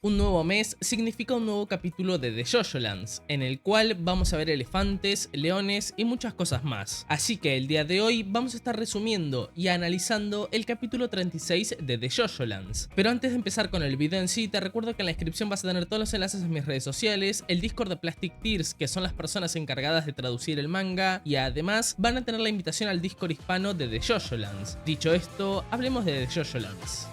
Un nuevo mes significa un nuevo capítulo de The JoJoLands, en el cual vamos a ver elefantes, leones y muchas cosas más. Así que el día de hoy vamos a estar resumiendo y analizando el capítulo 36 de The JoJoLands. Pero antes de empezar con el video en sí, te recuerdo que en la descripción vas a tener todos los enlaces a mis redes sociales, el Discord de Plastic Tears, que son las personas encargadas de traducir el manga, y además van a tener la invitación al Discord hispano de The JoJoLands. Dicho esto, hablemos de The JoJoLands.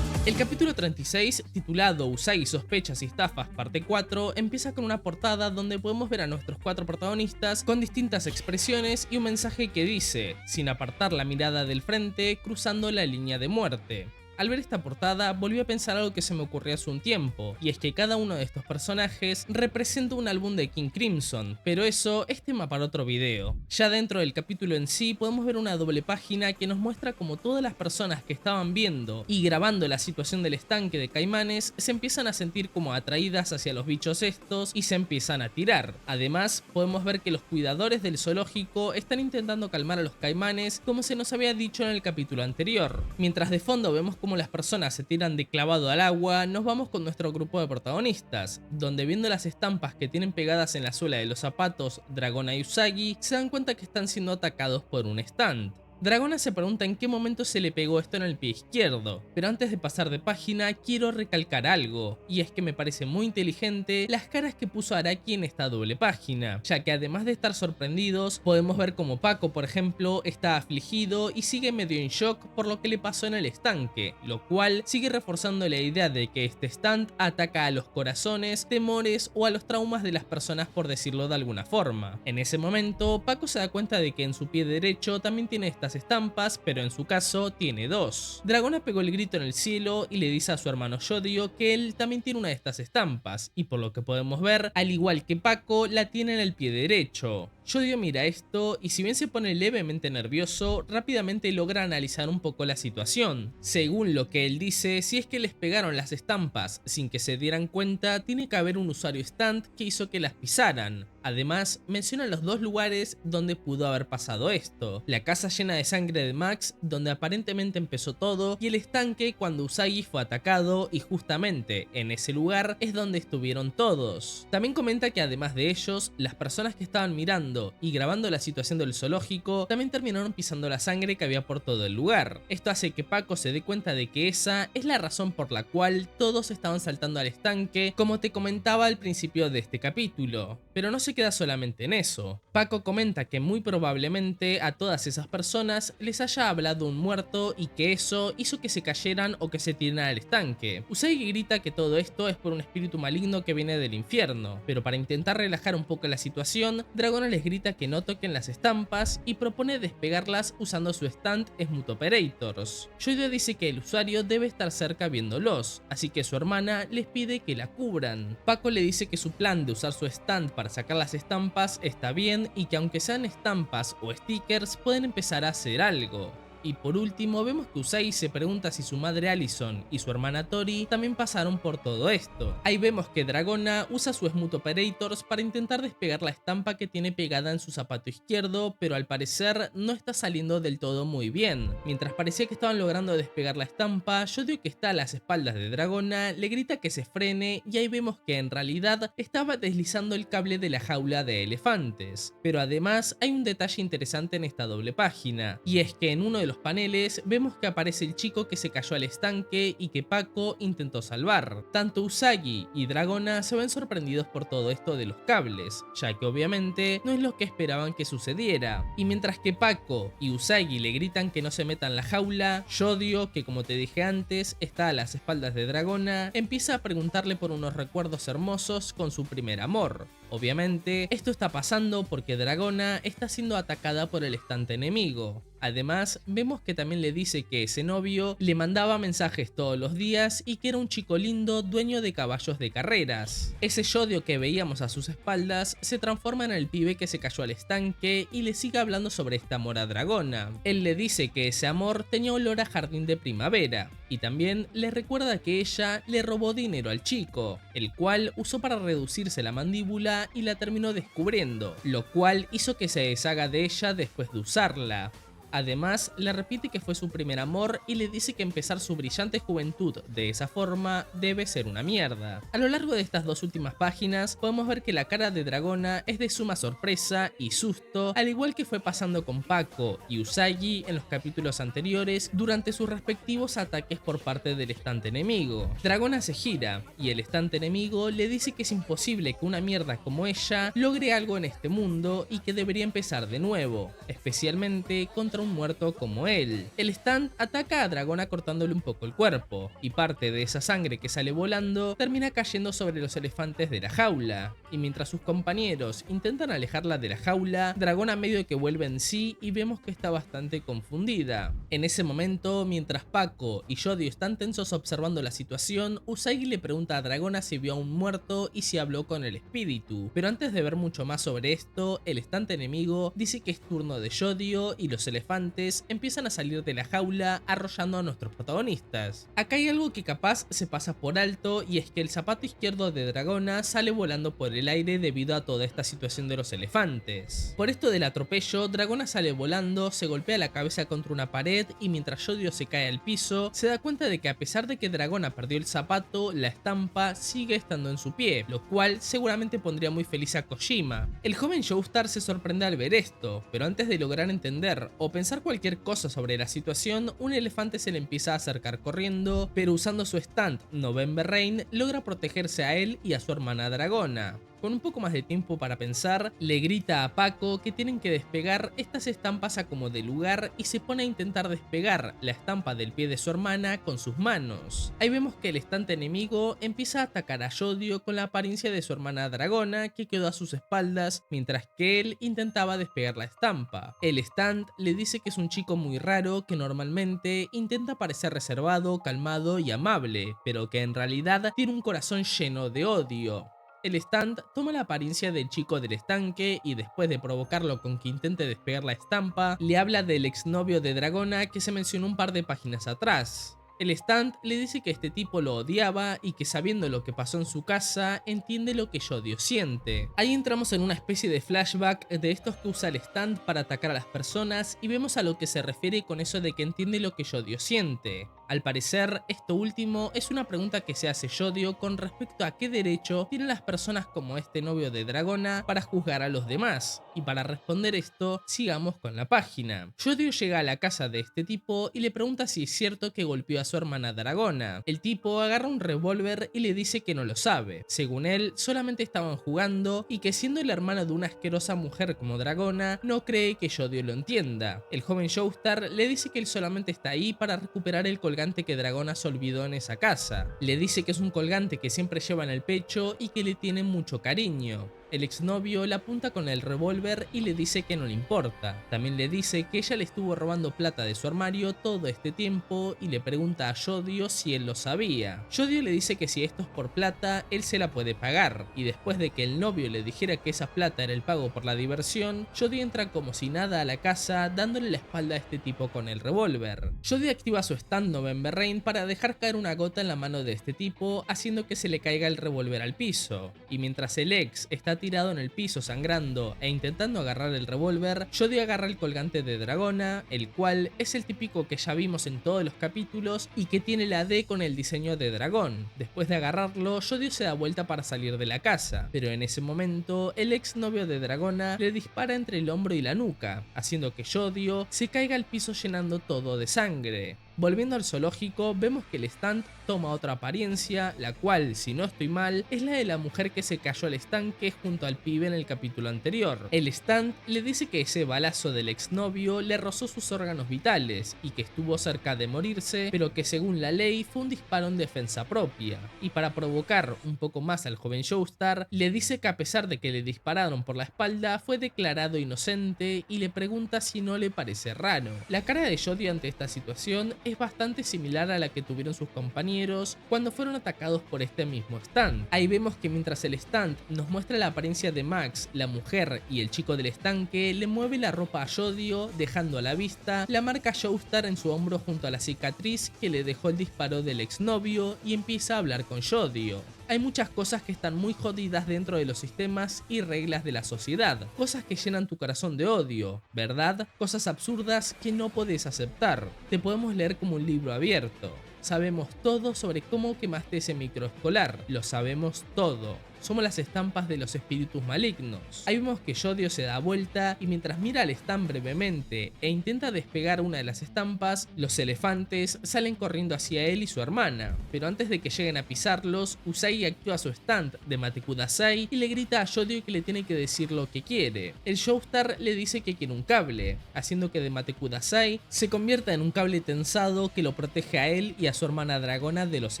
El capítulo 36, titulado Usagi sospechas y estafas parte 4, empieza con una portada donde podemos ver a nuestros cuatro protagonistas con distintas expresiones y un mensaje que dice, sin apartar la mirada del frente, cruzando la línea de muerte. Al ver esta portada, volví a pensar algo que se me ocurrió hace un tiempo, y es que cada uno de estos personajes representa un álbum de King Crimson, pero eso es tema para otro video. Ya dentro del capítulo en sí, podemos ver una doble página que nos muestra cómo todas las personas que estaban viendo y grabando la situación del estanque de caimanes se empiezan a sentir como atraídas hacia los bichos estos y se empiezan a tirar. Además, podemos ver que los cuidadores del zoológico están intentando calmar a los caimanes como se nos había dicho en el capítulo anterior. Mientras de fondo vemos como las personas se tiran de clavado al agua, nos vamos con nuestro grupo de protagonistas, donde viendo las estampas que tienen pegadas en la suela de los zapatos Dragona y Usagi, se dan cuenta que están siendo atacados por un stand. Dragona se pregunta en qué momento se le pegó esto en el pie izquierdo, pero antes de pasar de página quiero recalcar algo, y es que me parece muy inteligente las caras que puso Araki en esta doble página, ya que además de estar sorprendidos, podemos ver como Paco, por ejemplo, está afligido y sigue medio en shock por lo que le pasó en el estanque, lo cual sigue reforzando la idea de que este stand ataca a los corazones, temores o a los traumas de las personas, por decirlo de alguna forma. En ese momento, Paco se da cuenta de que en su pie derecho también tiene esta estampas, pero en su caso tiene dos. Dragona pegó el grito en el cielo y le dice a su hermano Yodio que él también tiene una de estas estampas, y por lo que podemos ver, al igual que Paco, la tiene en el pie derecho. Yodio mira esto y si bien se pone levemente nervioso, rápidamente logra analizar un poco la situación. Según lo que él dice, si es que les pegaron las estampas sin que se dieran cuenta, tiene que haber un usuario stand que hizo que las pisaran. Además, menciona los dos lugares donde pudo haber pasado esto: la casa llena de sangre de Max, donde aparentemente empezó todo, y el estanque cuando Usagi fue atacado, y justamente en ese lugar es donde estuvieron todos. También comenta que además de ellos, las personas que estaban mirando y grabando la situación del zoológico también terminaron pisando la sangre que había por todo el lugar. Esto hace que Paco se dé cuenta de que esa es la razón por la cual todos estaban saltando al estanque, como te comentaba al principio de este capítulo. Pero no se queda solamente en eso. Paco comenta que muy probablemente a todas esas personas les haya hablado un muerto y que eso hizo que se cayeran o que se tiraran al estanque. Usagi grita que todo esto es por un espíritu maligno que viene del infierno, pero para intentar relajar un poco la situación, Dragona les grita que no toquen las estampas y propone despegarlas usando su stand Smooth Operators. Yoido dice que el usuario debe estar cerca viéndolos, así que su hermana les pide que la cubran. Paco le dice que su plan de usar su stand para sacar las estampas está bien y que aunque sean estampas o stickers pueden empezar a hacer algo. Y por último vemos que Usagi se pregunta si su madre Allison y su hermana Tori también pasaron por todo esto. Ahí vemos que Dragona usa su Smooth Operators para intentar despegar la estampa que tiene pegada en su zapato izquierdo, pero al parecer no está saliendo del todo muy bien. Mientras parecía que estaban logrando despegar la estampa, Yodio, que está a las espaldas de Dragona, le grita que se frene y ahí vemos que en realidad estaba deslizando el cable de la jaula de elefantes. Pero además hay un detalle interesante en esta doble página, y es que en uno de los paneles vemos que aparece el chico que se cayó al estanque y que Paco intentó salvar. Tanto Usagi y Dragona se ven sorprendidos por todo esto de los cables, ya que obviamente no es lo que esperaban que sucediera. Y mientras que Paco y Usagi le gritan que no se metan en la jaula, Yodio, que como te dije antes está a las espaldas de Dragona, empieza a preguntarle por unos recuerdos hermosos con su primer amor. Obviamente, esto está pasando porque Dragona está siendo atacada por el estante enemigo. Además, vemos que también le dice que ese novio le mandaba mensajes todos los días y que era un chico lindo dueño de caballos de carreras. Ese Yodio que veíamos a sus espaldas se transforma en el pibe que se cayó al estanque y le sigue hablando sobre este amor a Dragona. Él le dice que ese amor tenía olor a jardín de primavera y también le recuerda que ella le robó dinero al chico, el cual usó para reducirse la mandíbula y la terminó descubriendo, lo cual hizo que se deshaga de ella después de usarla. Además, le repite que fue su primer amor y le dice que empezar su brillante juventud de esa forma debe ser una mierda. A lo largo de estas dos últimas páginas podemos ver que la cara de Dragona es de suma sorpresa y susto, al igual que fue pasando con Paco y Usagi en los capítulos anteriores durante sus respectivos ataques por parte del estante enemigo. Dragona se gira y el estante enemigo le dice que es imposible que una mierda como ella logre algo en este mundo y que debería empezar de nuevo, especialmente contra un muerto como él. El stand ataca a Dragona cortándole un poco el cuerpo, y parte de esa sangre que sale volando termina cayendo sobre los elefantes de la jaula, y mientras sus compañeros intentan alejarla de la jaula, Dragona medio que vuelve en sí y vemos que está bastante confundida. En ese momento, mientras Paco y Yodio están tensos observando la situación, Usagi le pregunta a Dragona si vio a un muerto y si habló con el espíritu, pero antes de ver mucho más sobre esto, el estante enemigo dice que es turno de Yodio y los elefantes empiezan a salir de la jaula arrollando a nuestros protagonistas. Acá hay algo que capaz se pasa por alto, y es que el zapato izquierdo de Dragona sale volando por el aire debido a toda esta situación de los elefantes. Por esto del atropello, Dragona sale volando, se golpea la cabeza contra una pared y mientras Yodio se cae al piso, se da cuenta de que a pesar de que Dragona perdió el zapato, la estampa sigue estando en su pie, lo cual seguramente pondría muy feliz a Kojima. El joven Joestar se sorprende al ver esto, pero antes de lograr entender o pensar cualquier cosa sobre la situación, un elefante se le empieza a acercar corriendo, pero usando su stand November Rain logra protegerse a él y a su hermana Dragona. Con un poco más de tiempo para pensar, le grita a Paco que tienen que despegar estas estampas a como de lugar y se pone a intentar despegar la estampa del pie de su hermana con sus manos. Ahí vemos que el estante enemigo empieza a atacar a Yodio con la apariencia de su hermana Dragona, que quedó a sus espaldas mientras que él intentaba despegar la estampa. El stand le dice que es un chico muy raro que normalmente intenta parecer reservado, calmado y amable, pero que en realidad tiene un corazón lleno de odio. El stand toma la apariencia del chico del estanque y después de provocarlo con que intente despegar la estampa, le habla del exnovio de Dragona que se mencionó un par de páginas atrás. El stand le dice que este tipo lo odiaba y que sabiendo lo que pasó en su casa, entiende lo que Yodio siente. Ahí entramos en una especie de flashback de estos que usa el stand para atacar a las personas y vemos a lo que se refiere con eso de que entiende lo que Yodio siente. Al parecer, esto último es una pregunta que se hace Yodio con respecto a qué derecho tienen las personas como este novio de Dragona para juzgar a los demás. Y para responder esto, sigamos con la página. Yodio llega a la casa de este tipo y le pregunta si es cierto que golpeó a su hermana Dragona. El tipo agarra un revólver y le dice que no lo sabe. Según él, solamente estaban jugando y que siendo el hermano de una asquerosa mujer como Dragona, no cree que Yodio lo entienda. El joven Joestar le dice que él solamente está ahí para recuperar el colgante que Dragona se olvidó en esa casa. Le dice que es un colgante que siempre lleva en el pecho y que le tiene mucho cariño. El exnovio la apunta con el revólver y le dice que no le importa. También le dice que ella le estuvo robando plata de su armario todo este tiempo y le pregunta a Yodio si él lo sabía. Yodio le dice que si esto es por plata, él se la puede pagar, y después de que el novio le dijera que esa plata era el pago por la diversión, Yodio entra como si nada a la casa dándole la espalda a este tipo con el revólver. Yodio activa su stand November Rain para dejar caer una gota en la mano de este tipo, haciendo que se le caiga el revólver al piso, y mientras el ex está tirado en el piso sangrando e intentando agarrar el revólver, Yodio agarra el colgante de Dragona, el cual es el típico que ya vimos en todos los capítulos y que tiene la D con el diseño de dragón. Después de agarrarlo, Yodio se da vuelta para salir de la casa, pero en ese momento el ex novio de Dragona le dispara entre el hombro y la nuca, haciendo que Yodio se caiga al piso llenando todo de sangre. Volviendo al zoológico, vemos que el stand toma otra apariencia, la cual, si no estoy mal, es la de la mujer que se cayó al estanque junto al pibe en el capítulo anterior. El stand le dice que ese balazo del exnovio le rozó sus órganos vitales y que estuvo cerca de morirse, pero que según la ley fue un disparo en defensa propia. Y para provocar un poco más al joven Joestar, le dice que a pesar de que le dispararon por la espalda, fue declarado inocente y le pregunta si no le parece raro. La cara de Yodio ante esta situación es bastante similar a la que tuvieron sus compañeros cuando fueron atacados por este mismo stand. Ahí vemos que mientras el stand nos muestra la apariencia de Max, la mujer y el chico del estanque, le mueve la ropa a Yodio, dejando a la vista la marca Joestar en su hombro junto a la cicatriz que le dejó el disparo del exnovio, y empieza a hablar con Yodio. Hay muchas cosas que están muy jodidas dentro de los sistemas y reglas de la sociedad, cosas que llenan tu corazón de odio, ¿verdad? Cosas absurdas que no podés aceptar. Te podemos leer como un libro abierto. Sabemos todo sobre cómo quemaste ese microescolar, lo sabemos todo. Somos las estampas de los espíritus malignos. Ahí vemos que Yodio se da vuelta y mientras mira al stand brevemente e intenta despegar una de las estampas, los elefantes salen corriendo hacia él y su hermana. Pero antes de que lleguen a pisarlos, Usagi activa su stand de Mate Kudasai y le grita a Yodio que le tiene que decir lo que quiere. El Joestar le dice que quiere un cable, haciendo que de Mate Kudasai se convierta en un cable tensado que lo protege a él y a su hermana dragona de los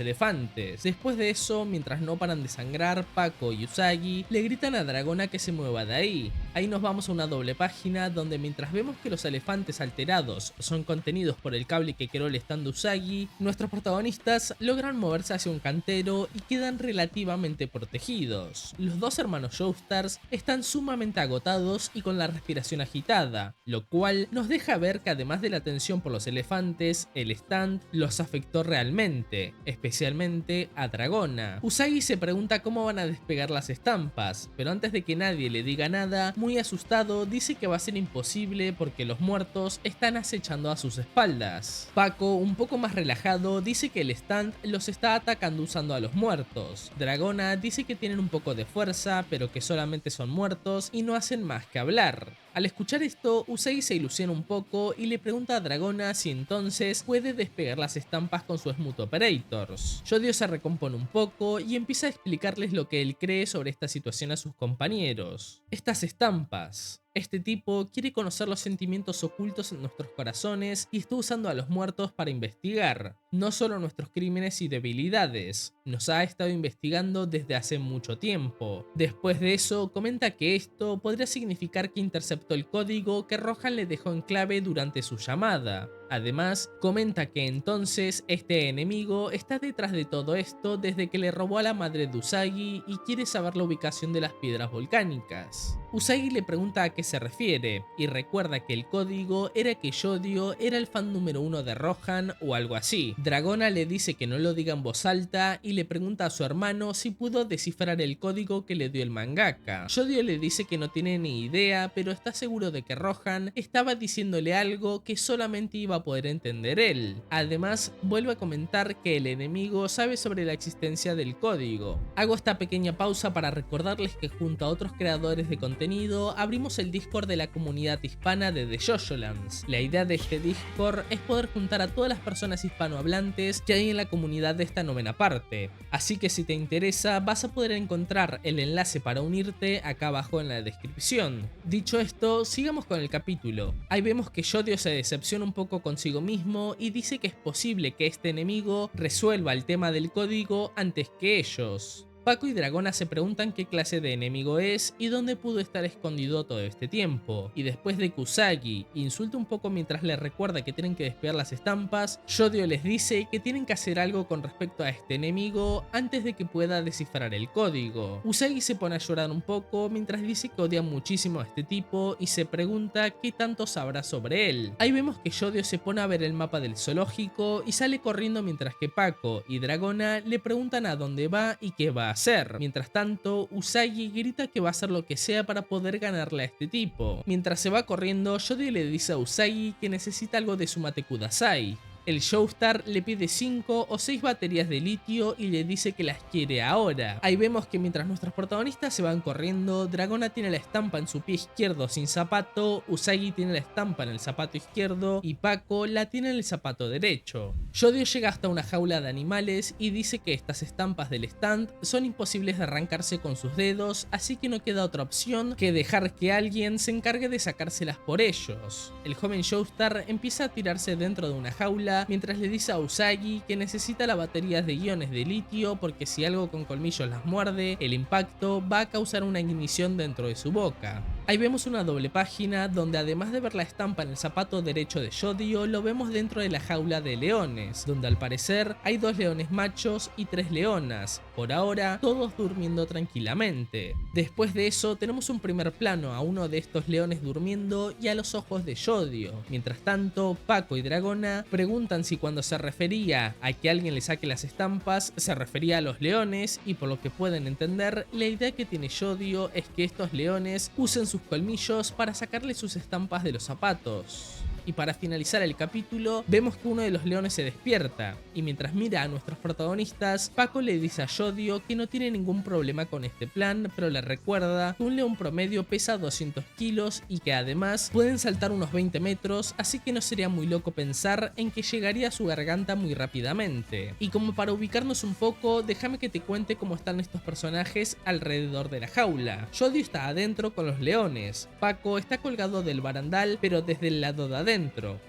elefantes. Después de eso, mientras no paran de sangrar, Pako y Usagi le gritan a Dragona que se mueva de ahí. Ahí nos vamos a una doble página donde mientras vemos que los elefantes alterados son contenidos por el cable que creó el stand de Usagi, nuestros protagonistas logran moverse hacia un cantero y quedan relativamente protegidos. Los dos hermanos Joestars están sumamente agotados y con la respiración agitada, lo cual nos deja ver que además de la tensión por los elefantes, el stand los afectó realmente, especialmente a Dragona. Usagi se pregunta cómo van a despegar las estampas, pero antes de que nadie le diga nada, muy asustado dice que va a ser imposible porque los muertos están acechando a sus espaldas. Pako, un poco más relajado, dice que el stand los está atacando usando a los muertos. Dragona dice que tienen un poco de fuerza, pero que solamente son muertos y no hacen más que hablar. Al escuchar esto, Usagi se ilusiona un poco y le pregunta a Dragona si entonces puede despegar las estampas con su Smooth Operators. Yodio se recompone un poco y empieza a explicarles lo que él cree sobre esta situación a sus compañeros. Estas estampas. Este tipo quiere conocer los sentimientos ocultos en nuestros corazones y está usando a los muertos para investigar, no solo nuestros crímenes y debilidades, nos ha estado investigando desde hace mucho tiempo. Después de eso, comenta que esto podría significar que interceptó el código que Rohan le dejó en clave durante su llamada. Además, comenta que entonces este enemigo está detrás de todo esto desde que le robó a la madre de Usagi y quiere saber la ubicación de las piedras volcánicas. Usagi le pregunta a qué se refiere y recuerda que el código era que Yodio era el fan número 1 de Rohan o algo así. Dragona le dice que no lo diga en voz alta y le pregunta a su hermano si pudo descifrar el código que le dio el mangaka. Yodio le dice que no tiene ni idea, pero está seguro de que Rohan estaba diciéndole algo que solamente iba a poder entender él. Además, vuelve a comentar que el enemigo sabe sobre la existencia del código. Hago esta pequeña pausa para recordarles que junto a otros creadores de contenido abrimos el Discord de la comunidad hispana de The JoJoLands. La idea de este Discord es poder juntar a todas las personas hispanohablantes que hay en la comunidad de esta novena parte, así que si te interesa vas a poder encontrar el enlace para unirte acá abajo en la descripción. Dicho esto, sigamos con el capítulo. Ahí vemos que Yodio se decepciona un poco consigo mismo y dice que es posible que este enemigo resuelva el tema del código antes que ellos. Pako y Dragona se preguntan qué clase de enemigo es y dónde pudo estar escondido todo este tiempo, y después de que Usagi insulta un poco mientras le recuerda que tienen que despegar las estampas, Yodio les dice que tienen que hacer algo con respecto a este enemigo antes de que pueda descifrar el código. Usagi se pone a llorar un poco mientras dice que odia muchísimo a este tipo y se pregunta qué tanto sabrá sobre él. Ahí vemos que Yodio se pone a ver el mapa del zoológico y sale corriendo mientras que Pako y Dragona le preguntan a dónde va y qué va a hacer. Mientras tanto, Usagi grita que va a hacer lo que sea para poder ganarle a este tipo. Mientras se va corriendo, Yodio le dice a Usagi que necesita algo de su Mate Kudasai. El Joestar le pide 5 o 6 baterías de litio y le dice que las quiere ahora. Ahí vemos que mientras nuestros protagonistas se van corriendo, Dragona tiene la estampa en su pie izquierdo sin zapato, Usagi tiene la estampa en el zapato izquierdo y Pako la tiene en el zapato derecho. Yodio llega hasta una jaula de animales y dice que estas estampas del stand son imposibles de arrancarse con sus dedos, así que no queda otra opción que dejar que alguien se encargue de sacárselas por ellos. El joven Joestar empieza a tirarse dentro de una jaula mientras le dice a Usagi que necesita las baterías de iones de litio porque si algo con colmillos las muerde, el impacto va a causar una ignición dentro de su boca. Ahí vemos una doble página donde además de ver la estampa en el zapato derecho de Yodio, lo vemos dentro de la jaula de leones, donde al parecer hay 2 leones machos y 3 leonas, por ahora todos durmiendo tranquilamente. Después de eso tenemos un primer plano a uno de estos leones durmiendo y a los ojos de Yodio. Mientras tanto, Paco y Dragona preguntan si cuando se refería a que alguien le saque las estampas se refería a los leones, y por lo que pueden entender, la idea que tiene Yodio es que estos leones usen sus colmillos para sacarle sus estampas de los zapatos. Y para finalizar el capítulo, vemos que uno de los leones se despierta, y mientras mira a nuestros protagonistas, Paco le dice a Yodio que no tiene ningún problema con este plan, pero le recuerda que un león promedio pesa 200 kilos y que además pueden saltar unos 20 metros, así que no sería muy loco pensar en que llegaría a su garganta muy rápidamente. Y como para ubicarnos un poco, déjame que te cuente cómo están estos personajes alrededor de la jaula. Yodio está adentro con los leones, Paco está colgado del barandal pero desde el lado de adentro,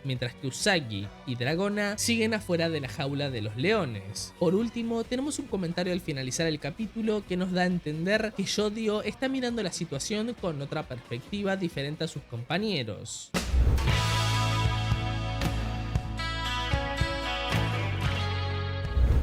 mientras que Usagi y Dragona siguen afuera de la jaula de los leones. Por último, tenemos un comentario al finalizar el capítulo que nos da a entender que Yodio está mirando la situación con otra perspectiva diferente a sus compañeros.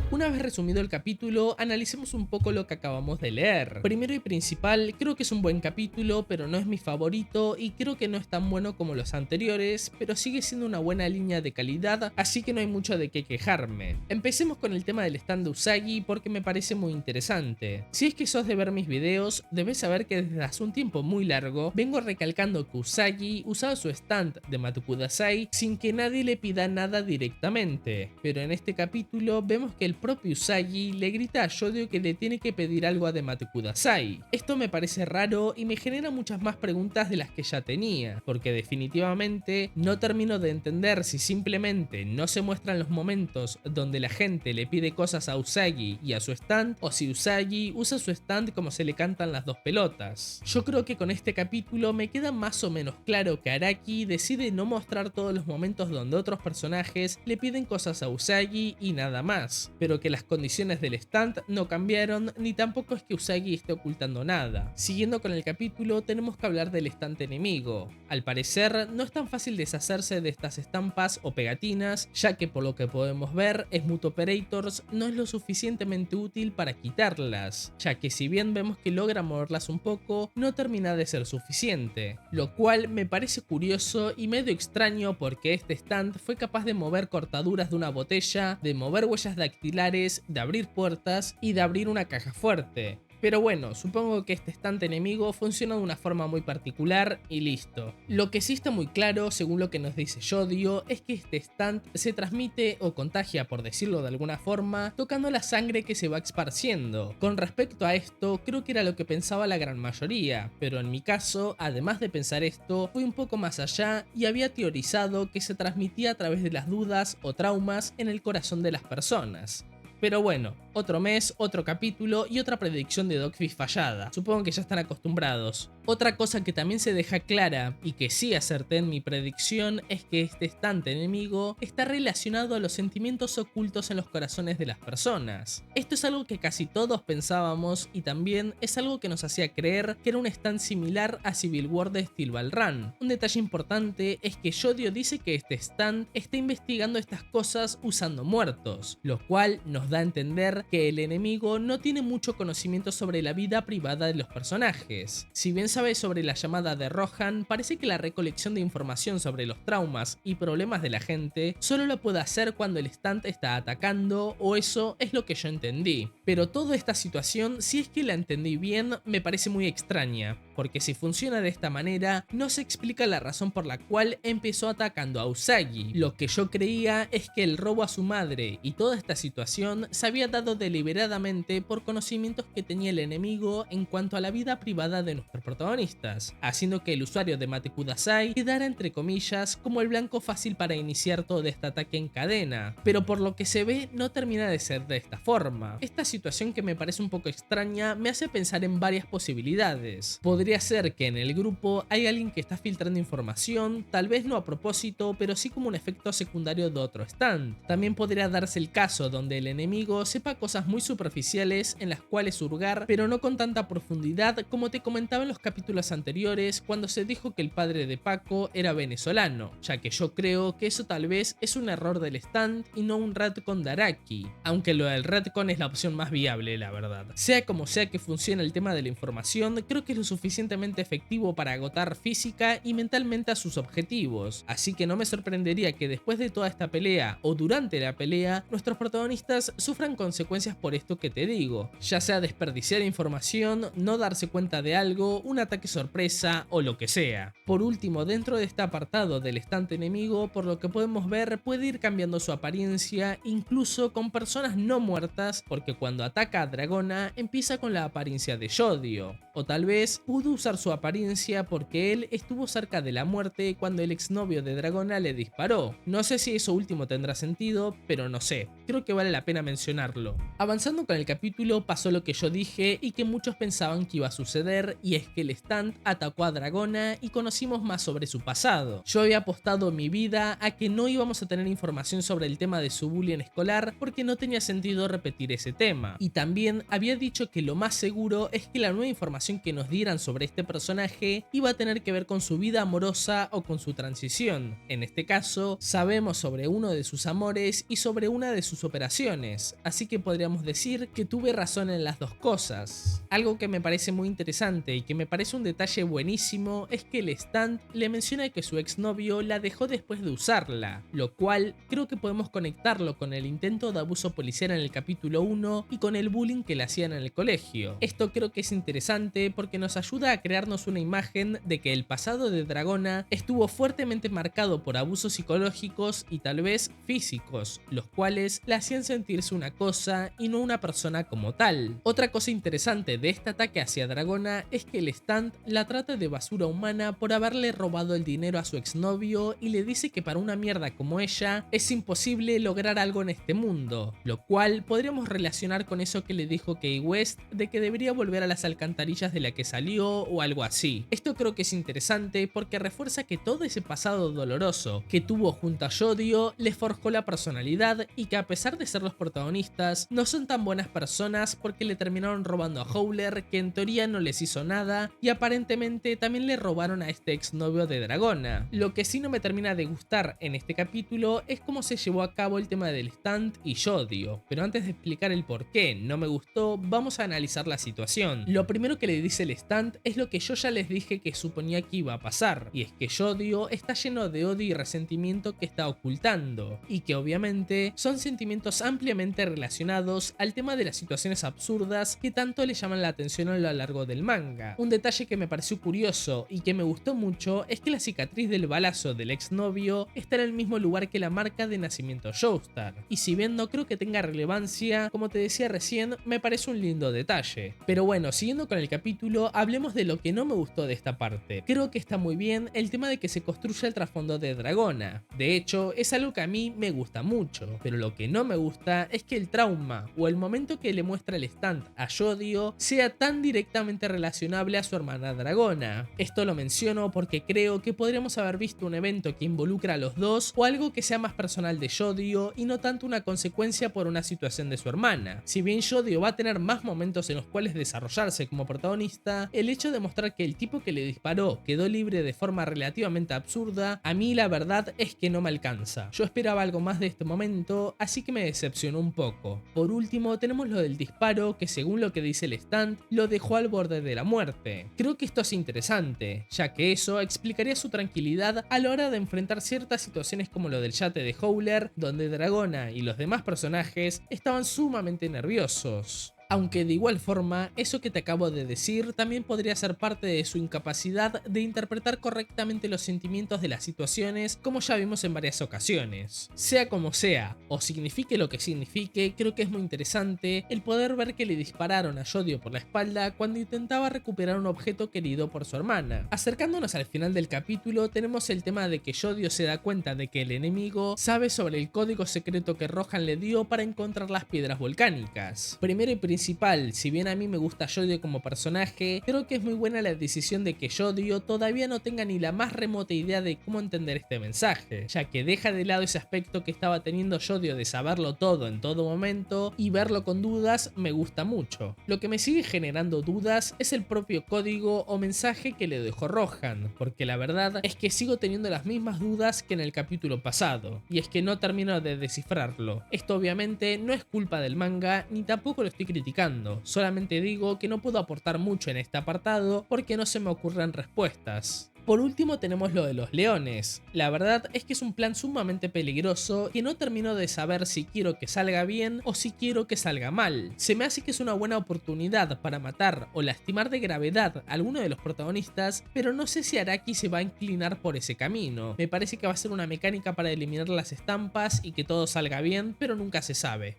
Una vez resumido el capítulo, analicemos un poco lo que acabamos de leer. Primero y principal, creo que es un buen capítulo, pero no es mi favorito y creo que no es tan bueno como los anteriores, pero sigue siendo una buena línea de calidad, así que no hay mucho de qué quejarme. Empecemos con el tema del stand de Usagi porque me parece muy interesante. Si es que sos de ver mis videos, debes saber que desde hace un tiempo muy largo vengo recalcando que Usagi usaba su stand de Matukudasai sin que nadie le pida nada directamente, pero en este capítulo vemos que el propio Usagi le grita a Yodio que le tiene que pedir algo a Demate Kudasai. Esto me parece raro y me genera muchas más preguntas de las que ya tenía, porque definitivamente no termino de entender si simplemente no se muestran los momentos donde la gente le pide cosas a Usagi y a su stand, o si Usagi usa su stand como se le cantan las dos pelotas. Yo creo que con este capítulo me queda más o menos claro que Araki decide no mostrar todos los momentos donde otros personajes le piden cosas a Usagi y nada más, pero que las condiciones del stand no cambiaron, ni tampoco es que Usagi esté ocultando nada. Siguiendo con el capítulo, tenemos que hablar del stand enemigo. Al parecer, no es tan fácil deshacerse de estas estampas o pegatinas, ya que por lo que podemos ver, Smooth Operators no es lo suficientemente útil para quitarlas, ya que si bien vemos que logra moverlas un poco, no termina de ser suficiente, lo cual me parece curioso y medio extraño porque este stand fue capaz de mover cortaduras de una botella, de mover huellas dactilares, de abrir puertas y de abrir una caja fuerte. Pero bueno, supongo que este stand enemigo funciona de una forma muy particular y listo. Lo que sí está muy claro, según lo que nos dice Yodio, es que este stand se transmite o contagia, por decirlo de alguna forma, tocando la sangre que se va esparciendo. Con respecto a esto, creo que era lo que pensaba la gran mayoría, pero en mi caso, además de pensar esto, fui un poco más allá y había teorizado que se transmitía a través de las dudas o traumas en el corazón de las personas. Pero bueno, otro mes, otro capítulo y otra predicción de Dogfish fallada. Supongo que ya están acostumbrados. Otra cosa que también se deja clara y que sí acerté en mi predicción es que este estante enemigo está relacionado a los sentimientos ocultos en los corazones de las personas. Esto es algo que casi todos pensábamos y también es algo que nos hacía creer que era un stand similar a Civil War de Steel Ball Run. Un detalle importante es que Yodio dice que este stand está investigando estas cosas usando muertos, lo cual nos da a entender que el enemigo no tiene mucho conocimiento sobre la vida privada de los personajes. Si bien sabe sobre la llamada de Rohan, parece que la recolección de información sobre los traumas y problemas de la gente solo lo puede hacer cuando el stand está atacando, o eso es lo que yo entendí. Pero toda esta situación, si es que la entendí bien, me parece muy extraña, porque si funciona de esta manera, no se explica la razón por la cual empezó atacando a Usagi. Lo que yo creía es que el robo a su madre y toda esta situación se había dado deliberadamente por conocimientos que tenía el enemigo en cuanto a la vida privada de nuestros protagonistas, haciendo que el usuario de Mate Kudasai quedara entre comillas como el blanco fácil para iniciar todo este ataque en cadena, pero por lo que se ve no termina de ser de esta forma. Esta situación, que me parece un poco extraña, me hace pensar en varias posibilidades. Podría Podría ser que en el grupo hay alguien que está filtrando información, tal vez no a propósito, pero sí como un efecto secundario de otro stand. También podría darse el caso donde el enemigo sepa cosas muy superficiales en las cuales hurgar, pero no con tanta profundidad como te comentaba en los capítulos anteriores cuando se dijo que el padre de Paco era venezolano, ya que yo creo que eso tal vez es un error del stand y no un retcon de Araki, aunque lo del retcon es la opción más viable, la verdad. Sea como sea que funcione el tema de la información, creo que es lo suficientemente efectivo para agotar física y mentalmente a sus objetivos, así que no me sorprendería que después de toda esta pelea o durante la pelea, nuestros protagonistas sufran consecuencias por esto que te digo, ya sea desperdiciar información, no darse cuenta de algo, un ataque sorpresa o lo que sea. Por último, dentro de este apartado del estante enemigo, por lo que podemos ver, puede ir cambiando su apariencia, incluso con personas no muertas, porque cuando ataca a Dragona empieza con la apariencia de Yodio, o tal vez pudo usar su apariencia porque él estuvo cerca de la muerte cuando el exnovio de Dragona le disparó. No sé si eso último tendrá sentido, pero no sé, creo que vale la pena mencionarlo. Avanzando con el capítulo pasó lo que yo dije y que muchos pensaban que iba a suceder, y es que el stand atacó a Dragona y conocimos más sobre su pasado. Yo había apostado mi vida a que no íbamos a tener información sobre el tema de su bullying escolar porque no tenía sentido repetir ese tema, y también había dicho que lo más seguro es que la nueva información que nos dieran sobre este personaje iba a tener que ver con su vida amorosa o con su transición. En este caso, sabemos sobre uno de sus amores y sobre una de sus operaciones, así que podríamos decir que tuve razón en las dos cosas. Algo que me parece muy interesante y que me parece un detalle buenísimo es que el stand le menciona que su exnovio la dejó después de usarla, lo cual creo que podemos conectarlo con el intento de abuso policial en el capítulo 1 y con el bullying que le hacían en el colegio. Esto creo que es interesante porque nos ayuda a crearnos una imagen de que el pasado de Dragona estuvo fuertemente marcado por abusos psicológicos y tal vez físicos, los cuales la hacían sentirse una cosa y no una persona como tal. Otra cosa interesante de este ataque hacia Dragona es que el stand la trata de basura humana por haberle robado el dinero a su exnovio y le dice que para una mierda como ella es imposible lograr algo en este mundo, lo cual podríamos relacionar con eso que le dijo Kanye West de que debería volver a las alcantarillas de la que salió o algo así. Esto creo que es interesante porque refuerza que todo ese pasado doloroso que tuvo junto a Yodio le forjó la personalidad y que a pesar de ser los protagonistas no son tan buenas personas porque le terminaron robando a Howler, que en teoría no les hizo nada, y aparentemente también le robaron a este exnovio de Dragona. Lo que sí no me termina de gustar en este capítulo es cómo se llevó a cabo el tema del stand y Yodio, pero antes de explicar el por qué no me gustó, vamos a analizar la situación. Lo primero que le dice el stand es lo que yo ya les dije que suponía que iba a pasar, y es que Yodio está lleno de odio y resentimiento que está ocultando, y que obviamente son sentimientos ampliamente relacionados al tema de las situaciones absurdas que tanto le llaman la atención a lo largo del manga. Un detalle que me pareció curioso y que me gustó mucho es que la cicatriz del balazo del exnovio está en el mismo lugar que la marca de nacimiento Joestar, y si bien no creo que tenga relevancia, como te decía recién, me parece un lindo detalle. Pero bueno, siguiendo con el capítulo, hablemos de lo que no me gustó de esta parte. Creo que está muy bien el tema de que se construya el trasfondo de Dragona. De hecho, es algo que a mí me gusta mucho, pero lo que no me gusta es que el trauma o el momento que le muestra el stand a Yodio sea tan directamente relacionable a su hermana Dragona. Esto lo menciono porque creo que podríamos haber visto un evento que involucra a los dos o algo que sea más personal de Yodio y no tanto una consecuencia por una situación de su hermana. Si bien Yodio va a tener más momentos en los cuales desarrollarse como protagonista, el hecho de mostrar que el tipo que le disparó quedó libre de forma relativamente absurda, a mí la verdad es que no me alcanza. Yo esperaba algo más de este momento, así que me decepcionó un poco. Por último, tenemos lo del disparo que, según lo que dice el stand, lo dejó al borde de la muerte. Creo que esto es interesante, ya que eso explicaría su tranquilidad a la hora de enfrentar ciertas situaciones como lo del yate de Howler, donde Dragona y los demás personajes estaban sumamente nerviosos. Aunque de igual forma, eso que te acabo de decir también podría ser parte de su incapacidad de interpretar correctamente los sentimientos de las situaciones, como ya vimos en varias ocasiones. Sea como sea, o signifique lo que signifique, creo que es muy interesante el poder ver que le dispararon a Yodio por la espalda cuando intentaba recuperar un objeto querido por su hermana. Acercándonos al final del capítulo, tenemos el tema de que Yodio se da cuenta de que el enemigo sabe sobre el código secreto que Rohan le dio para encontrar las piedras volcánicas. Primero y principal, si bien a mí me gusta Yodio como personaje, creo que es muy buena la decisión de que Yodio todavía no tenga ni la más remota idea de cómo entender este mensaje, ya que deja de lado ese aspecto que estaba teniendo Yodio de saberlo todo en todo momento, y verlo con dudas me gusta mucho. Lo que me sigue generando dudas es el propio código o mensaje que le dejó Rohan, porque la verdad es que sigo teniendo las mismas dudas que en el capítulo pasado, y es que no termino de descifrarlo. Esto obviamente no es culpa del manga, ni tampoco lo estoy criticando, solamente digo que no puedo aportar mucho en este apartado porque no se me ocurren respuestas. Por último tenemos lo de los leones. La verdad es que es un plan sumamente peligroso que no termino de saber si quiero que salga bien o si quiero que salga mal. Se me hace que es una buena oportunidad para matar o lastimar de gravedad a alguno de los protagonistas, pero no sé si Araki se va a inclinar por ese camino. Me parece que va a ser una mecánica para eliminar las estampas y que todo salga bien, pero nunca se sabe.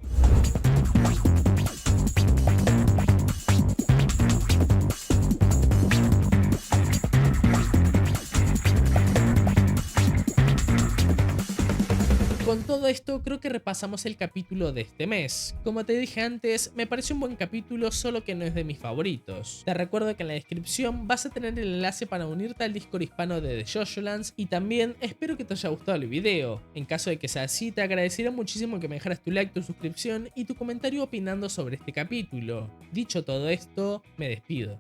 Con todo esto creo que repasamos el capítulo de este mes. Como te dije antes, me pareció un buen capítulo, solo que no es de mis favoritos. Te recuerdo que en la descripción vas a tener el enlace para unirte al Discord hispano de The JoJoLands, y también espero que te haya gustado el video. En caso de que sea así, te agradecería muchísimo que me dejaras tu like, tu suscripción y tu comentario opinando sobre este capítulo. Dicho todo esto, me despido.